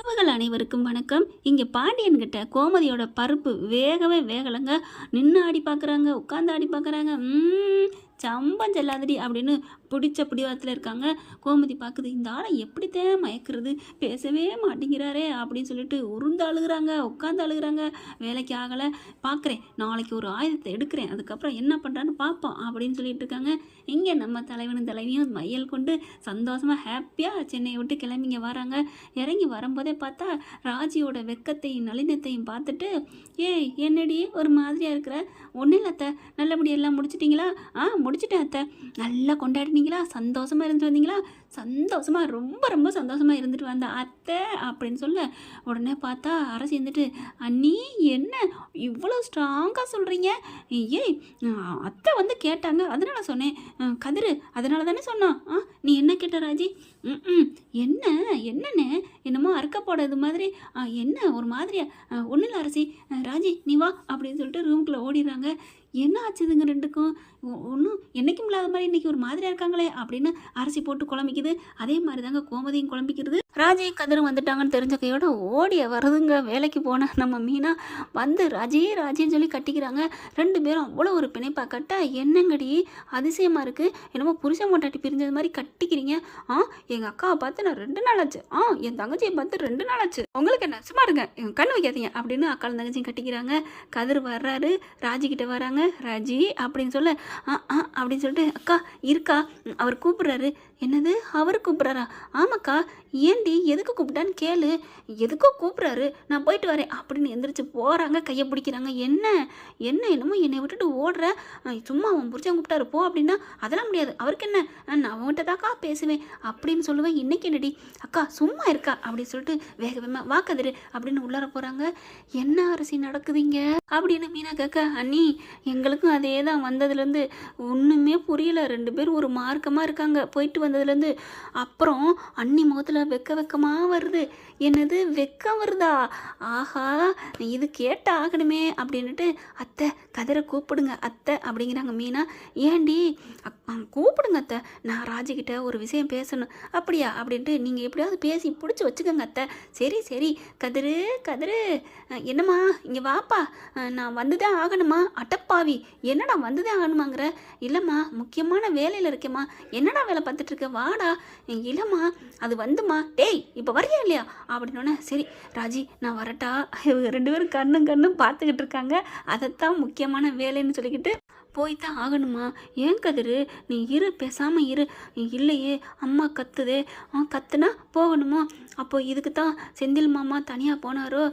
உறவுகள் அனைவருக்கும் வணக்கம். இங்கே பாண்டியன்கிட்ட கோமதியோட பருப்பு வேகவே வேகலைங்க. நின்று ஆடி பார்க்குறாங்க, உட்காந்து ஆடி பார்க்குறாங்க. சம்பம் செல்லாதடி அப்படின்னு பிடிச்ச பிடிவாரத்தில் இருக்காங்க. கோமதி பார்க்குது, இந்த ஆளை எப்படித்தான் மயக்கிறது, பேசவே மாட்டேங்கிறாரே அப்படின்னு சொல்லிட்டு உருந்து அழுகுறாங்க, உட்காந்து அழுகுறாங்க. வேலைக்கு ஆகலை, பார்க்குறேன், நாளைக்கு ஒரு ஆயுதத்தை எடுக்கிறேன், அதுக்கப்புறம் என்ன பண்ணுறான்னு பார்ப்போம் அப்படின்னு சொல்லிட்டு இருக்காங்க. இங்கே நம்ம தலைவனும் தலைவியும் மையல் கொண்டு சந்தோஷமாக ஹாப்பியாக சென்னையை விட்டு கிளம்பிங்க வராங்க. இறங்கி வரும்போதே பார்த்தா ராஜியோட வெக்கத்தையும் நளினத்தையும் பார்த்துட்டு, ஏய் என்னடி ஒரு மாதிரியாக இருக்கிற, ஒன்றும் இல்லை அத்தை, நல்லபடியாக எல்லாம் முடிச்சிட்டிங்களா? முடிச்சிட்டேன் அத்தை. நல்லா கொண்டாடினீங்களா? சந்தோஷமாக இருந்துட்டு வந்தீங்களா? சந்தோஷமாக, ரொம்ப ரொம்ப சந்தோஷமாக இருந்துட்டு வந்த அத்தை அப்படின்னு சொல்ல, உடனே பார்த்தா அரசி இருந்துட்டு, அண்ணி என்ன இவ்வளோ ஸ்ட்ராங்காக சொல்கிறீங்க? ஏய் அத்தை வந்து கேட்டாங்க, அதனால சொன்னேன். கதிரு அதனால தானே சொன்னான். நீ என்ன கேட்ட ராஜி? என்ன என்னண்ணே என்னமோ அறுக்க போடுறது மாதிரி, என்ன ஒரு மாதிரியா? ஒன்றும் இல்லை அரசி, ராஜி நீ வா அப்படின்னு சொல்லிட்டு ரூமுக்குள்ளே ஓடிடுறாங்க. என்ன ஆச்சுதுங்க ரெண்டுக்கும்? ஒன்றும் என்றைக்கும் இல்லாத மாதிரி இன்றைக்கி ஒரு மாதிரியாக இருக்காங்களே அப்படின்னு அரசி போட்டு குழம்பிக்குது. அதே மாதிரி தாங்க கோமதியும் குழம்பிக்கிறது. ராஜி கதிரும் வந்துட்டாங்கன்னு தெரிஞ்ச கையோட ஓடிய வருதுங்க. வேலைக்கு போன நம்ம மீனா வந்து ராஜி ராஜின்னு சொல்லி கட்டிக்கிறாங்க. ரெண்டு பேரும் அவ்வளோ ஒரு பிணைப்பாக கட்ட, என்னங்கடி அதிசயமாக இருக்குது, என்னமோ புருஷன் மொட்டாட்டி பிரிஞ்சது மாதிரி கட்டிக்கிறீங்க. எங்கள் அக்காவை பார்த்து நான் 2 நாள் ஆச்சு, என் தங்கச்சியை பார்த்து 2 நாள் ஆச்சு, உங்களுக்கு என்ன சும்மா இருங்க, கண்ணு வைக்காதீங்க அப்படின்னு அக்காலும் தங்கச்சியும் கட்டிக்கிறாங்க. கதிர் வர்றாரு, ராஜிக்கிட்ட வராங்க. ராஜி அப்படின்னு சொல்ல, அப்படின்னு சொல்லிட்டு, அக்கா இருக்கா, அவர் கூப்பிட்றாரு. என்னது அவர் கூப்பிட்றாரா? ஆமாக்கா. ஏண்டி எதுக்கு கூப்பிட்டான்னு கேளு. எதுக்கோ கூப்பிட்றாரு, நான் போயிட்டு வரேன் அப்படின்னு எந்திரிச்சு போகிறாங்க. கையை பிடிக்கிறாங்க. என்ன என்ன என்னமோ என்னை விட்டுட்டு ஓடுற, சும்மா அவன் புரிச்சவன் கூப்பிட்டாரு போ அப்படின்னா, அதெல்லாம் முடியாது, அவருக்கு என்ன, நான் அவன்கிட்ட தாக்கா பேசுவேன் அப்படின்னு சொல்லுவேன். இன்னைக்கு என்னடி அக்கா சும்மா இருக்கா அப்படின்னு சொல்லிட்டு வேக வேகமாக வாக்கதிரு அப்படின்னு உள்ளார போகிறாங்க. என்ன அரசி நடக்குதுங்க அப்படின்னு மீனா கேட்க, அண்ணி எங்களுக்கும் அதே தான், வந்ததுலேருந்து ஒன்றுமே புரியல, 2 பேரும் ஒரு மார்க்கமாக இருக்காங்க போயிட்டு வந்ததுலேருந்து. அப்புறம் அண்ணி முகத்தில் வெக்கமாக வருது. என்னது வெக்கம் வருதா? ஆஹா, இது கேட்ட ஆகணுமே அப்படின்னுட்டு, அத்தை கதிரை கூப்பிடுங்க அத்தை அப்படிங்கிறாங்க மீனா. ஏண்டி? கூப்பிடுங்க அத்தை, நான் ராஜிக்கிட்ட ஒரு விஷயம் பேசணும். அப்படியா அப்படின்ட்டு நீங்கள் எப்படியாவது பேசி பிடிச்சி வச்சுக்கோங்க அத்தை. சரி சரி. கதிரு கதிரு என்னம்மா இங்கே வாப்பா, நான் வந்துதான் ஆகணுமா? அட்டப்பாவி, என்னடா வந்துதான் ஆகணுமாங்கிற? இல்லைம்மா முக்கியமான வேலையில் இருக்கேம்மா. என்னடா வேலை பார்த்துட்ருக்க, வாடா. இல்லைம்மா அது வந்துமா. டேய் இப்போ வரையா இல்லையா அப்படின்னோடனே, சரி ராஜி நான் வரட்டா. இவங்க 2 பேரும் கண்ணும் பார்த்துக்கிட்டு இருக்காங்க. அதைத்தான் முக்கியமான வேலைன்னு சொல்லிக்கிட்டு போய்தான் ஆகணுமா? ஏன் கதிரு நீ இரு, பேசாமல் இரு. இல்லையே அம்மா கத்துதே. கத்துனா போகணுமா? அப்போ இதுக்கு தான் செந்தில் மாமா தனியாக போனாரோ?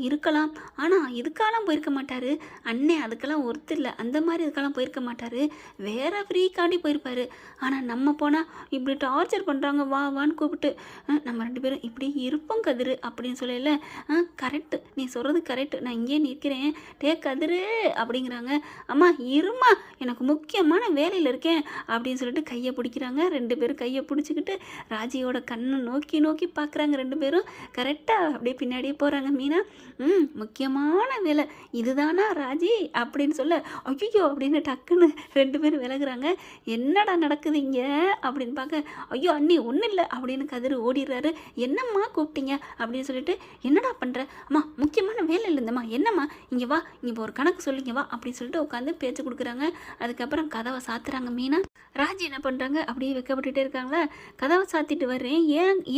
இருக்கலாம், ஆனால் இதுக்கெல்லாம் போயிருக்க மாட்டார். அண்ணே அதுக்கெல்லாம் ஒருத்தர் இல்லை, அந்த மாதிரி இதுக்கெல்லாம் போயிருக்க மாட்டார், வேறு ஃப்ரீக்காண்டி போயிருப்பார். ஆனால் நம்ம போனால் இப்படி டார்ச்சர் பண்ணுறாங்க, வா வான்னு கூப்பிட்டு நம்ம 2 பேரும் இப்படி இருப்போம் கதிரு அப்படின்னு சொல்லல. கரெக்டு, நீ சொல்கிறது கரெக்டு, நான் இங்கேயே நிற்கிறேன். டே கதிரு அப்படிங்கிறாங்க. அம்மா இருமா, எனக்கு முக்கியமான வேலையில் இருக்கேன் அப்படின்னு சொல்லிட்டு கையை பிடிக்கிறாங்க. 2 பேரும் கையை பிடிச்சிக்கிட்டு ராஜியோட கண்ணை நோக்கி நோக்கி பார்க்குறாங்க. 2 பேரும் கரெக்டாக அப்படியே பின்னாடியே போகிறாங்க. மீனா முக்கியமான வேலை இதுதானா ராஜி அப்படின்னு சொல்ல, ஐயோ அப்படின்னு டக்குன்னு 2 பேரும் விலகுறாங்க. என்னடா நடக்குது இங்கே அப்படின்னு பார்க்க, ஐயோ அண்ணி ஒன்றும் இல்லை அப்படின்னு கதிர் ஓடிடுறாரு. என்னம்மா கூப்பிட்டீங்க அப்படின்னு சொல்லிட்டு, என்னடா பண்ணுற? அம்மா முக்கியமான வேலை இல்லைந்தம்மா. என்னம்மா இங்கே வா, இங்கே ஒரு கணக்கு சொல்லிங்க வா அப்படின்னு சொல்லிட்டு உட்காந்து பேச்சு கொடுக்குறாங்க. அதுக்கப்புறம் கதவை சாத்துறாங்க. மீனா ராஜி என்ன பண்ணுறாங்க, அப்படியே வைக்கப்பட்டுட்டே இருக்காங்களா. கதவை சாத்திட்டு வர்றேன்,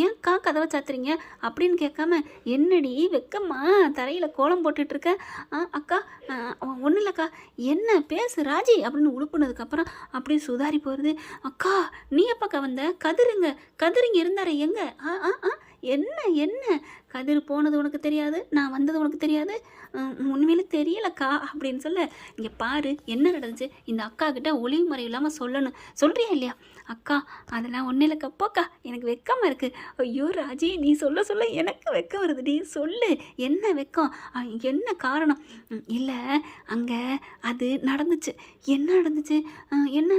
ஏன்க்கா கதவை சாத்துறீங்க அப்படின்னு கேட்காம, என்னடி வெக்கம்மா தரையில் கோலம் போட்டுட்ருக்க? அக்கா ஒன்றும் இல்லைக்கா. என்ன பேசு ராஜி அப்படின்னு உழுப்புனதுக்கப்புறம் அப்படியே சுதாரி போகிறது. அக்கா நீ எப்பக்கா வந்த? கதிருங்க இருந்தார எங்க? என்ன என்ன கதிர் போனது உனக்கு தெரியாது, நான் வந்தது உனக்கு தெரியாது? உண்மையிலே தெரியலக்கா அப்படின்னு சொல்ல, இங்கே பாரு என்ன நடந்துச்சு, இந்த அக்கா கிட்ட ஒளிவு முறை இல்லாமல் சொல்லணும், சொல்கிறியா இல்லையா? அக்கா அதெல்லாம் ஒன்றும் இல்லைக்கா, போக்கா எனக்கு வெக்கமாக இருக்குது. ஐயோ ராஜி நீ சொல்ல சொல்ல எனக்கு வெக்கம் வருதுடி, சொல்லு என்ன வெக்கம், என்ன காரணம்? இல்லை அங்கே அது நடந்துச்சு. என்ன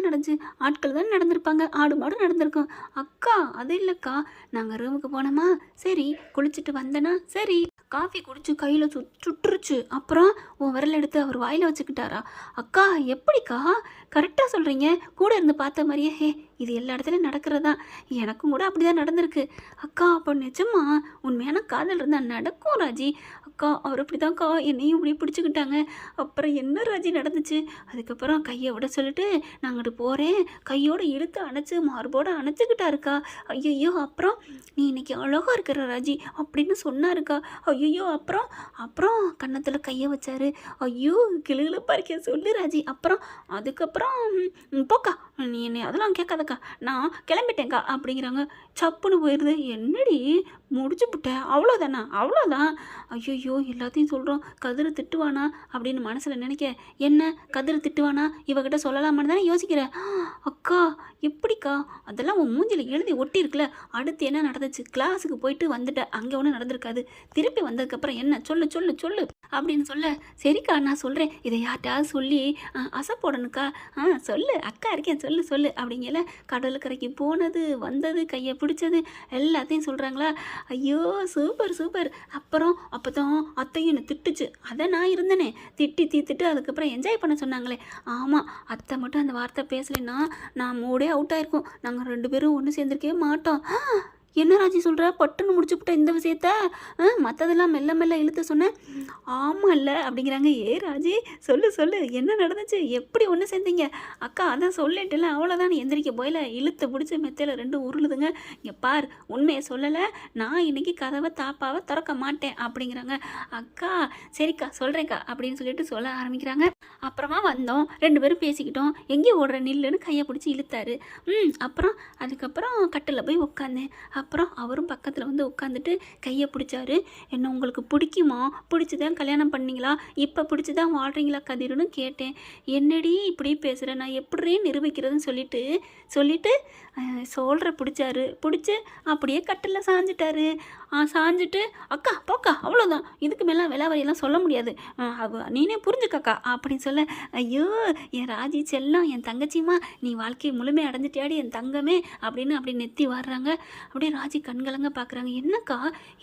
நடந்துச்சு? ஆட்கள் தான் நடந்திருப்பாங்க, ஆடு மாடு நடந்திருக்கும். அக்கா அது இல்லைக்கா, நாங்கள் ரூமுக்கு போனோமா, சரி குளிச்சுட்டு வந்தேனா, சரி காஃபி குடிச்சு கையில் சுட்டுருச்சு, அப்புறம் உன் விரல் எடுத்து அவர் வாயில் வச்சுக்கிட்டாரா? அக்கா எப்படிக்கா கரெக்டாக சொல்கிறீங்க, கூட இருந்து பார்த்த மாதிரியே. இது எல்லா இடத்துலையும் நடக்கிறதா, எனக்கும் கூட அப்படி தான் நடந்திருக்கு. அக்கா அப்போ நிஜமா உண்மையான காதல் இருந்தால் நடக்கும் ராஜி. அக்கா அவர் இப்படி தான்க்கா என்னையும் இப்படி பிடிச்சிக்கிட்டாங்க. அப்புறம் என்ன ராஜி நடந்துச்சு, அதுக்கப்புறம் கையை விட சொல்லிட்டு நான் அங்கிட்டு போகிறேன், கையோடு இழுத்து அணைச்சி மார்போடு அணைச்சிக்கிட்டாருக்கா. ஐயோ அப்புறம் நீ இன்னைக்கு அழகாக இருக்கிற ராஜி அப்படின்னு சொன்னாருக்கா. ஐயோ அப்புறம் அப்புறம் கன்னத்தில் கையை வச்சாரு. ஐயோ கிளுகிளு பறிக்க சொல்லு ராஜி. அப்புறம் அதுக்கப்புறம் போக்கா நீ என்னை அதெல்லாம் கேட்காதக்கா, நான் கிளம்பிட்டேங்க்கா அப்படிங்கிறாங்க. சப்புன்னு போயிடுது. என்னடி முடிச்சு விட்டேன், அவ்வளோதானா, அவ்வளோதான். ஐயோ எல்லாத்தையும் சொல்கிறோம், கதிரை திட்டுவானா அப்படின்னு மனசில் நினைக்க, என்ன கதிரை திட்டுவானா இவகிட்ட சொல்லலாமான்னு தானே யோசிக்கிறேன். அக்கா எப்படிக்கா, அதெல்லாம் உன் மூஞ்சில் எழுதி ஒட்டி இருக்குல்ல. அடுத்து என்ன நடந்துச்சு, கிளாஸுக்கு போயிட்டு வந்துட்டேன், அங்கே ஒன்றும் நடந்திருக்காது. திருப்பி வந்ததுக்கப்புறம் என்ன சொல்லு சொல்லு சொல்லு அப்படின்னு சொல்ல, சரிக்கா நான் சொல்கிறேன், இதை யார்ட்டாவது சொல்லி அசை போடணுக்கா. சொல்லு அக்கா இருக்கேன், சொல்லு சொல்லு அப்படிங்கல. கடலுக்கரைக்கு போனது வந்தது கையை பிடிச்சது எல்லாத்தையும் சொல்கிறாங்களா. ஐயோ சூப்பர் சூப்பர். அப்புறம் அப்போ தான் அத்தையும் என்னை திட்டுச்சு, அதை நான் இருந்தேனே, திட்டி தீர்த்துட்டு அதுக்கப்புறம் என்ஜாய் பண்ண சொன்னாங்களே. ஆமாம், அத்தை மட்டும் அந்த வார்த்தை பேசலைன்னா நான் மூடே அவுட் ஆயிருக்கும், நாங்கள் 2 பேரும் ஒன்று சேர்ந்துருக்கவே மாட்டோம். என்ன ராஜி சொல்கிற, பட்டுன்னு முடிச்சுப்புட்ட இந்த விஷயத்த, மற்றதெல்லாம் மெல்ல மெல்ல இழுத்து சொன்னேன். ஆமாம் இல்லை அப்படிங்கிறாங்க. ஏ ராஜி சொல்லு சொல்லு, என்ன நடந்துச்சு, எப்படி ஒன்று சேர்ந்தீங்க. அக்கா அதான் சொல்லிட்டுல, அவ்வளோதான். எந்திரிக்க போயில இழுத்து பிடிச்சி மெத்தையில் 2 உருளுதுங்க. இங்கே பார், உண்மையை சொல்லலை, நான் இன்னைக்கு கதவை தாப்பாவை திறக்க மாட்டேன் அப்படிங்கிறாங்க. அக்கா சரிக்கா சொல்கிறேங்க்கா அப்படின்னு சொல்லிட்டு சொல்ல ஆரம்பிக்கிறாங்க. அப்புறமா வந்தோம், 2 பேரும் பேசிக்கிட்டோம். எங்கேயும் ஓடுற நில்லுன்னு கையை பிடிச்சி இழுத்தாரு. அப்புறம் அதுக்கப்புறம் கட்டில் போய் உட்காந்தேன். அப்புறம் அவரும் பக்கத்தில் வந்து உட்காந்துட்டு கையை பிடிச்சாரு. என்ன உங்களுக்கு பிடிக்குமா, பிடிச்சிதான் கல்யாணம் பண்ணீங்களா, இப்போ பிடிச்சிதான் வாழ்கிறீங்களா கதிர்னு கேட்டேன். என்னடி இப்படி பேசுகிறேன், நான் எப்படி நிரூபிக்கிறதுன்னு சொல்லிட்டு சோல்ற பிடிச்சாரு. பிடிச்சி அப்படியே கட்டில் சாஞ்சிட்டாரு. சாஞ்சிட்டு அக்கா போக்கா அவ்வளோதான், இதுக்கு மேலே விலாவரியெல்லாம் சொல்ல முடியாது, நீனே புரிஞ்சுக்கக்கா அப்படின்னு சொல்ல, ஐயோ என் ராஜி செல்லம், என் தங்கச்சிமா, நீ வாழ்க்கையை முழுமையாக அடைஞ்சிட்டியாடி என் தங்கமே அப்படின்னு அப்படி நெத்தி வர்றாங்க. அப்படியே ராஜி கண்கலங்க பார்க்குறாங்க. என்னக்கா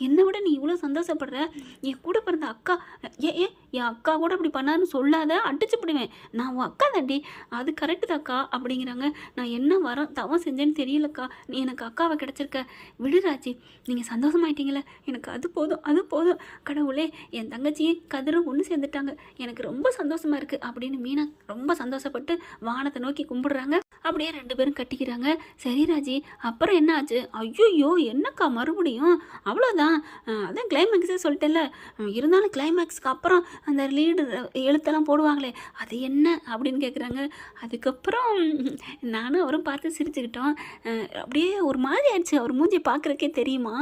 என்னை விட நீ இவ்வளோ சந்தோஷப்படுற, என் கூட பிறந்த அக்கா, என் அக்கா கூட அப்படி பண்ணாருன்னு சொல்லாத, அடிச்சு போடுவேன், நான் உன் அக்கா தாண்டி. அது கரெக்டு தாக்கா அப்படிங்கிறாங்க. நான் என்ன வரம் தவம் செஞ்சேன்னு தெரியலக்கா, நீ எனக்கு அக்காவை கிடச்சிருக்க, விடுராஜி நீங்கள் சந்தோஷமாயிட்டீங்களே, எனக்கு அது போதும் அது போதும். கடவுளே என் தங்கச்சியே கதிரும் ஒன்று சேர்ந்துட்டாங்க, எனக்கு ரொம்ப சந்தோஷமாக இருக்குது அப்படின்னு மீனா ரொம்ப சந்தோஷப்பட்டு வானத்தை நோக்கி கும்பிடுறாங்க. அப்படியே 2 பேரும் கட்டிக்கிறாங்க. சரி ராஜி அப்புறம் என்ன ஆச்சு. ஐயோ என்னக்கா மறுபடியும், அவ்வளோதான், அதான் கிளைமேக்ஸே சொல்லிட்டேன்ல, இருந்தாலும் கிளைமேக்ஸ்க்கு அப்புறம் அந்த லீடு எழுத்தெல்லாம் போடுவாங்களே அது என்ன அப்படின்னு கேட்குறாங்க. அதுக்கப்புறம் நானும் அவரும் பார்த்து சிரிச்சுக்கிட்டோம். அப்படியே ஒரு மாதிரி ஆயிடுச்சு, அவர் மூஞ்சி பார்க்குறக்கே தெரியுமா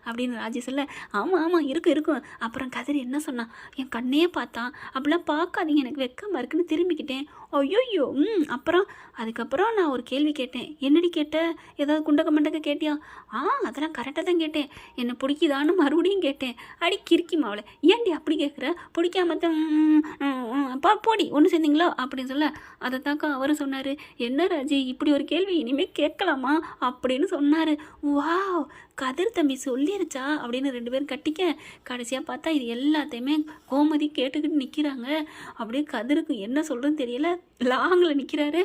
அப்படின்னு ராஜி சொல்ல, ஆமாம் இருக்கும். அப்புறம் கதிர் என்ன சொன்னான், என் கண்ணையே பார்த்தான், அப்படிலாம் பார்க்காதீங்க எனக்கு வெக்கமாக இருக்குன்னு திரும்பிக்கிட்டேன். ஐயோ அப்புறம் அதுக்கப்புறம் நான் ஒரு கேள்வி கேட்டேன். என்னடி கேட்ட, ஏதாவது குண்டக்க மண்டக்க கேட்டியா. அதெல்லாம் கரெக்டாக தான் கேட்டேன், என்னை பிடிக்குதான்னு மறுபடியும் கேட்டேன். அடி கிறுக்கி மாவளை, ஏன்டி அப்படி கேட்குற, பிடிக்காம போடி ஒன்று சேர்ந்தீங்களோ அப்படின்னு சொல்ல, அதை தாக்கா அவரும் சொன்னார். என்ன ராஜி இப்படி ஒரு கேள்வி இனிமேல் கேட்கலாமா அப்படின்னு சொன்னார். வாவ் கதிர் தம்பி சொல்லிருச்சா அப்படின்னு 2 பேரும் கட்டிக்க. கடைசியாக பார்த்தா இது எல்லாத்தையுமே கோமதி கேட்டுக்கிட்டு நிற்கிறாங்க. அப்படியே கதிருக்கு என்ன சொல்கிறதுன்னு தெரியல, லாங்கில் நிற்கிறாரு.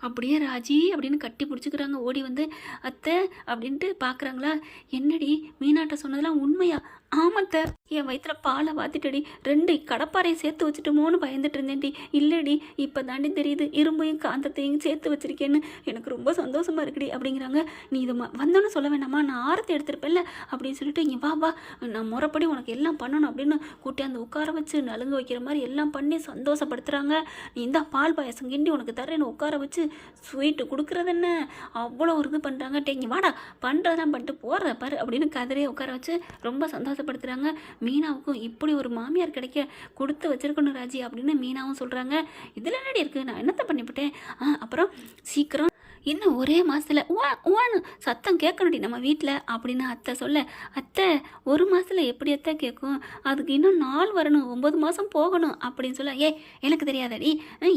அப்படியே ராஜி அப்படின்னு கட்டி பிடிச்சிக்கிறாங்க. ஓடி வந்து அத்தை அப்படின்ட்டு பார்க்குறாங்களா. என்னடி மீனாட்ட சொன்னதெல்லாம் உண்மையா. ஆமாத்த, என் வயிற்றுல பாலை வாத்திட்டடி, 2 கடப்பாறையை சேர்த்து வச்சுட்டுமோன்னு பயந்துட்டு இருந்தேன்டி. இல்லடி இப்போ தாண்டி தெரியுது, இரும்பையும் காந்தத்தையும் சேர்த்து வச்சிருக்கேன்னு, எனக்கு ரொம்ப சந்தோஷமாக இருக்குடி அப்படிங்கிறாங்க. நீ இது வந்தோன்னு சொல்ல வேணாமா, நான் ஆரத்தை எடுத்துருப்பேன்ல அப்படின்னு சொல்லிட்டு, இங்கே வா நான் முறைப்படி உனக்கு எல்லாம் பண்ணணும் அப்படின்னு கூட்டி அந்த உட்கார வச்சு நலுங்கு வைக்கிற மாதிரி எல்லாம் பண்ணி சந்தோஷப்படுத்துகிறாங்க. நீ இந்த பால் பாயசம் கிண்டி உனக்கு தரேன்னு உட்கார வச்சு ஸ்வீட்டு கொடுக்குறது என்ன அவ்வளோ ஒரு இது பண்ணுறாங்க. டேங்கி வாடா பண்ணுறதெல்லாம் பண்ணிட்டு போடுற பாரு அப்படின்னு கதிரையை உட்கார வச்சு ரொம்ப சந்தோஷப்படுத்துகிறாங்க. மீனாவுக்கும் இப்படி ஒரு மாமியார் கிடைக்க கொடுத்து வச்சிருக்கணும் ராஜி அப்படின்னு மீனாவும் சொல்கிறாங்க. இதில் என்னடி இருக்குது, நான் என்னத்தை பண்ணிவிட்டேன். அப்புறம் சீக்கிரம் இன்னும் ஒரே மாதத்தில் ஓன்னு சத்தம் கேட்கணுடி நம்ம வீட்டில் அப்படின்னு அத்தை சொல்ல, அத்தை 1 மாதத்தில் எப்படி அத்தை கேட்கும், அதுக்கு இன்னும் 4 வரணும், 9 மாதம் போகணும் அப்படின்னு சொல்ல, எனக்கு தெரியாதடி,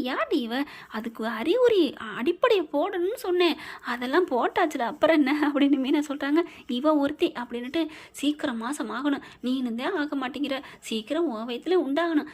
யார்டி இவ, அதுக்கு அறிகுறி அடிப்படையை போடணும்னு சொன்னேன், அதெல்லாம் போட்டாச்சுல அப்புறம் என்ன அப்படின்னு மீனா சொல்கிறாங்க. இவ ஒருத்தி அப்படின்ட்டு சீக்கிரம் மாதம் ஆகணும், நீனு தான் ஆக மாட்டேங்கிற, சீக்கிரம் உன் வயிற்றுல உண்டாகணும்,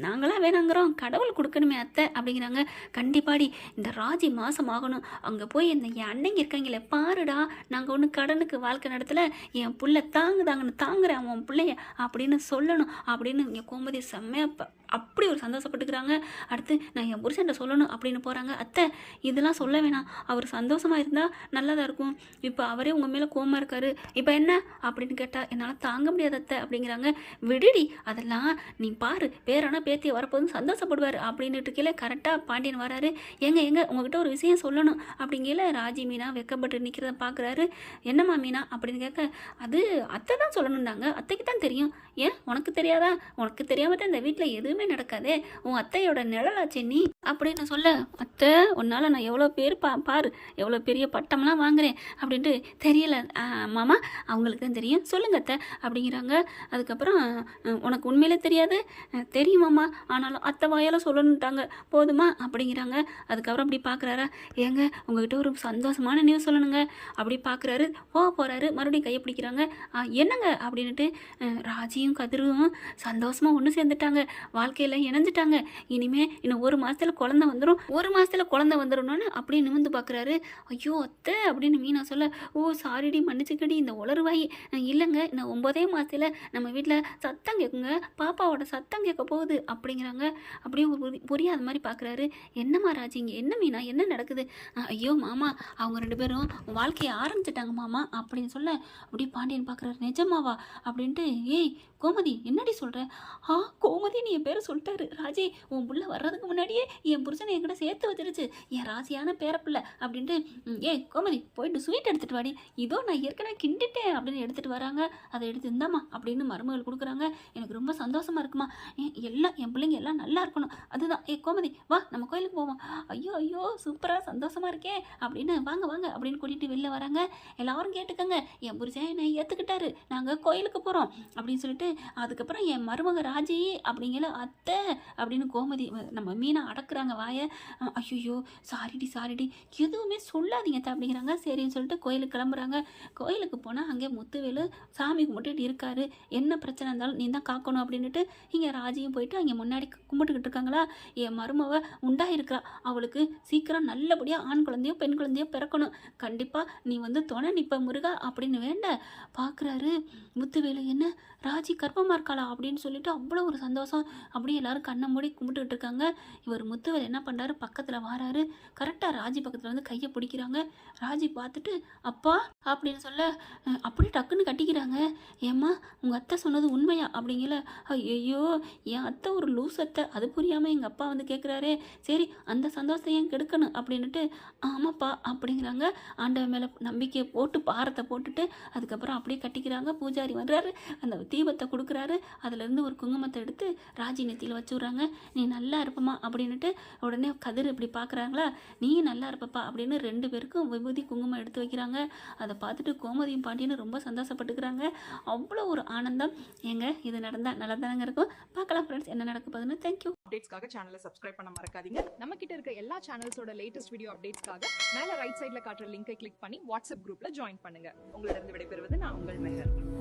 நாங்களாம் வேணாங்கிறோம், கடவுள் கொடுக்கணுமே அத்தை அப்படிங்கிறாங்க. கண்டிப்பாடி இந்த ராஜி மாதம் ஆகணும், அங்கே போய் என் அண்ணங்க இருக்காங்களே பாருடா, நாங்கள் ஒன்றும் கடனுக்கு வாழ்க்கை நடத்தலை, என் புள்ள தாங்குதாங்கன்னு தாங்குறேன் அவன் பிள்ளைய அப்படின்னு சொல்லணும் அப்படின்னு இங்கே கோமதி செம்மையாக அப்படி ஒரு சந்தோஷப்பட்டுக்கிறாங்க. அடுத்து நான் என் புருஷன்ட்ட சொல்லணும் அப்படின்னு போகிறாங்க. அத்தை இதெல்லாம் சொல்ல வேணாம், அவர் சந்தோஷமாக இருந்தால் நல்லதாக இருக்கும், இப்போ அவரே உங்கள் மேலே கோவமாக இருக்காரு, இப்போ என்ன அப்படின்னு கேட்டால் என்னால் தாங்க முடியாது அத்தை அப்படிங்கிறாங்க. விடுடி அதெல்லாம், நீ பாரு பேரானா பேத்தியை வரப்போதும் சந்தோஷப்படுவார் அப்படின்னுட்டு கீழே கரெக்டாக பாண்டியன் வராரு. எங்க உங்ககிட்ட ஒரு விஷயம் சொல்லணும் அப்படிங்கல ராஜி மீனா வெக்கப்பட்டு நிற்கிறத பார்க்குறாரு. என்னம்மா மீனா அப்படின்னு கேட்க, அது அத்தை தான் சொல்லணுன்னாங்க, அத்தைக்கு தான் தெரியும், ஏன் உனக்கு தெரியாதா, உனக்கு தெரியாம தான் இந்த வீட்டில் எதுவுமே நடக்காதே, உன் அத்தையோட நிழலாச்சே நீ அப்படின்னு சொல்ல, அத்தை உன்னால் நான் எவ்வளோ பேர் பாரு எவ்வளோ பெரிய பட்டம்லாம் வாங்குறேன் அப்படின்ட்டு தெரியல மாமா, அவங்களுக்கு தான் தெரியும், சொல்லுங்க அத்தை அப்படிங்கிறாங்க. அதுக்கப்புறம் உனக்கு உண்மையிலே தெரியாது, தெரியுமாம்மா, ஆனாலும் அத்தை வாயால் சொல்லணுன்ட்டாங்க போதுமா அப்படிங்கிறாங்க. அதுக்கப்புறம் அப்படி பார்க்குறாரா, ஏங்க உங்ககிட்ட ஒரு சந்தோஷமான நியூஸ் சொல்லணுங்க அப்படி பார்க்குறாரு. போகிறாரு, மறுபடியும் கையை பிடிக்கிறாங்க. என்னங்க அப்படின்ட்டு ராஜியும் கதிரும் சந்தோஷமாக ஒன்று சேர்ந்துட்டாங்க, வாழ்க்கையில் இணைஞ்சிட்டாங்க. இனிமேல் இன்னும் 1 மாதத்தில் குழந்தை வந்துடும், 1 மாதத்தில் குழந்தை வந்துடணும்னு அப்படியே நிமிந்து பார்க்குறாரு. ஐயோ அத்தை அப்படின்னு மீனா சொல்ல, ஓ சாரிடி மன்னிச்சுக்கடி இந்த உளறுவாய், இல்லைங்க இன்னும் 9 மாதத்தில் நம்ம வீட்டில் சத்தம் கேட்குங்க, பாப்பாவோட சத்தம் கேட்க போகுது அப்படிங்கிறாங்க. அப்படியே புரியாத மாதிரி பார்க்குறாரு. என்னம்மா ராஜி இங்கே என்ன மீனா, என்ன நடக்குது? ஐயோ மாமா அவங்க 2 பேரும் வாழ்க்கையை ஆரம்பிச்சிட்டாங்க மாமா அப்படின்னு சொல்ல, அப்படியே பாண்டியன் பார்க்குறாரு. நிஜமாவா அப்படின்ட்டு, ஏய் கோமதி என்னடி சொல்கிற? கோமதி நீ என் பேரை சொல்லிட்டாரு ராஜி, உன் புள்ள வர்றதுக்கு முன்னாடியே என் புருஷனை என்கிட்ட சேர்த்து வச்சிருச்சு, என் ராசியான பேரப்பில்லை அப்படின்ட்டு, ஏய் கோமதி போயிட்டு ஸ்வீட் எடுத்துகிட்டு வாடி, இதோ நான் ஏற்கனவே கிண்டிட்டேன் அப்படின்னு எடுத்துகிட்டு வராங்க. அதை எடுத்து இந்தாம்மா அப்படின்னு மருமகள் கொடுக்குறாங்க. எனக்கு ரொம்ப சந்தோஷமாக இருக்குமா, எல்லாம் என் பிள்ளைங்க எல்லாம் நல்லா இருக்கணும், அதுதான். கோமதி வா நம்ம கோயிலுக்கு போவோம். ஐயோ ஐயோ சூப்பராக சந்தோஷமாக இருக்கே அப்படின்னு, வாங்க வாங்க அப்படின்னு கூட்டிகிட்டு வெளில வராங்க. எல்லாரும் கேட்டுக்கங்க, என் புருஷன் என்னை ஏற்றுக்கிட்டாரு, நாங்கள் கோயிலுக்கு போகிறோம் அப்படின்னு சொல்லிட்டு, அதுக்கப்புறம் என் மருமக ராஜி அப்படிங்கிற அத்தை அப்படின்னு கோமதி நம்ம மீனா அடக்குறாங்க வாயை. ஐயோ சாரிடி எதுவுமே சொல்லாதீங்க அப்படிங்கிறாங்க. சரின்னு சொல்லிட்டு கோயிலுக்கு கிளம்புறாங்க. கோயிலுக்கு போனால் அங்கே முத்துவேலு சாமி கும்பிட்டுட்டு இருக்காரு. என்ன பிரச்சனை இருந்தாலும் நீ தான் காக்கணும் அப்படின்ட்டு இங்கே ராஜியும் போயிட்டு அங்கே முன்னாடி கும்பிட்டுக்கிட்டு இருக்காங்களா. என் மருமவ உண்டாயிருக்கிறா, அவளுக்கு சீக்கிரம் நல்லபடியாக ஆண் குழந்தையோ பெண் குழந்தையோ பிறக்கணும், கண்டிப்பாக நீ வந்து துணை நிற்ப முருகா அப்படின்னு வேண்ட பார்க்குறாரு முத்துவேலு. என்ன ராஜி கர்ப்பமாக இருக்காளா அப்படின்னு சொல்லிட்டு அவ்வளோ ஒரு சந்தோஷம். அப்படியே எல்லாரும் கண்ணை மூடி கும்பிட்டுக்கிட்டு இருக்காங்க. இவர் முத்துவேல் என்ன பண்ணுறாரு, பக்கத்தில் வராரு. கரெக்டாக ராஜி பக்கத்தில் வந்து கையை பிடிக்கிறாங்க. ராஜி பார்த்துட்டு அப்பா அப்படின்னு சொல்ல, அப்படி டக்குன்னு கட்டிக்கிறாங்க. ஏம்மா உங்கள் அத்தை சொன்னது உண்மையா அப்படிங்கல. ஐயோ என் அத்தை ஒரு லூஸ் அத்தை, அது புரியாமல் எங்கள் அப்பா வந்து கேட்குறாரே, சரி அந்த சந்தோஷத்தை ஏன் கெடுக்கணும் அப்படின்ட்டு, ஆமாப்பா அப்படிங்கிறாங்க. ஆண்டவன் மேலே நம்பிக்கையை போட்டு பாரத்தை போட்டுட்டு அதுக்கப்புறம் அப்படியே கட்டிக்கிறாங்க. பூஜாரி வர்றாரு, அந்த தீபத்தை கொடுக்குறாரு. அதுலேருந்து ஒரு குங்குமத்தை எடுத்து ராஜி நெத்தியில் வச்சு விட்றாங்க. நீ நல்லா இருப்பமா அப்படின்ட்டு உடனே கதிர் இப்படி பார்க்குறாங்களா, நீ நல்லா இருப்பப்பா அப்படின்னு 2 பேருக்கும் விபூதி குங்குமம் எடுத்து வைக்கிறாங்க. அதை பார்த்துட்டு கோமதியும் பாண்டியனும் ரொம்ப சந்தோஷப்பட்டுக்கிறாங்க. அவ்வளோ ஒரு ஆனந்தம். ஏங்க இது நடந்தால் நல்லா தானங்க இருக்கும். பார்க்கலாம் ஃப்ரெண்ட்ஸ் என்ன நடக்க போகுதுன்னு. தேங்க்யூ. அப்டேட்ஸ்க்காக சேனலை சப்ஸ்கிரைப் பண்ண மறக்காதீங்க. நம்ம கிட்ட இருக்க எல்லா சேனல்ஸோட லேட்டஸ்ட் வீடியோ அப்டேட்ஸ்க்காக மேல ரைட் சைடுல காட்டுற லிங்கை கிளிக் பண்ணி வாட்ஸ்அப் குரூப்ல ஜாயின் பண்ணுங்க. உங்களிடம் விடைபெறுவது நான் உங்கள் மெஹர்.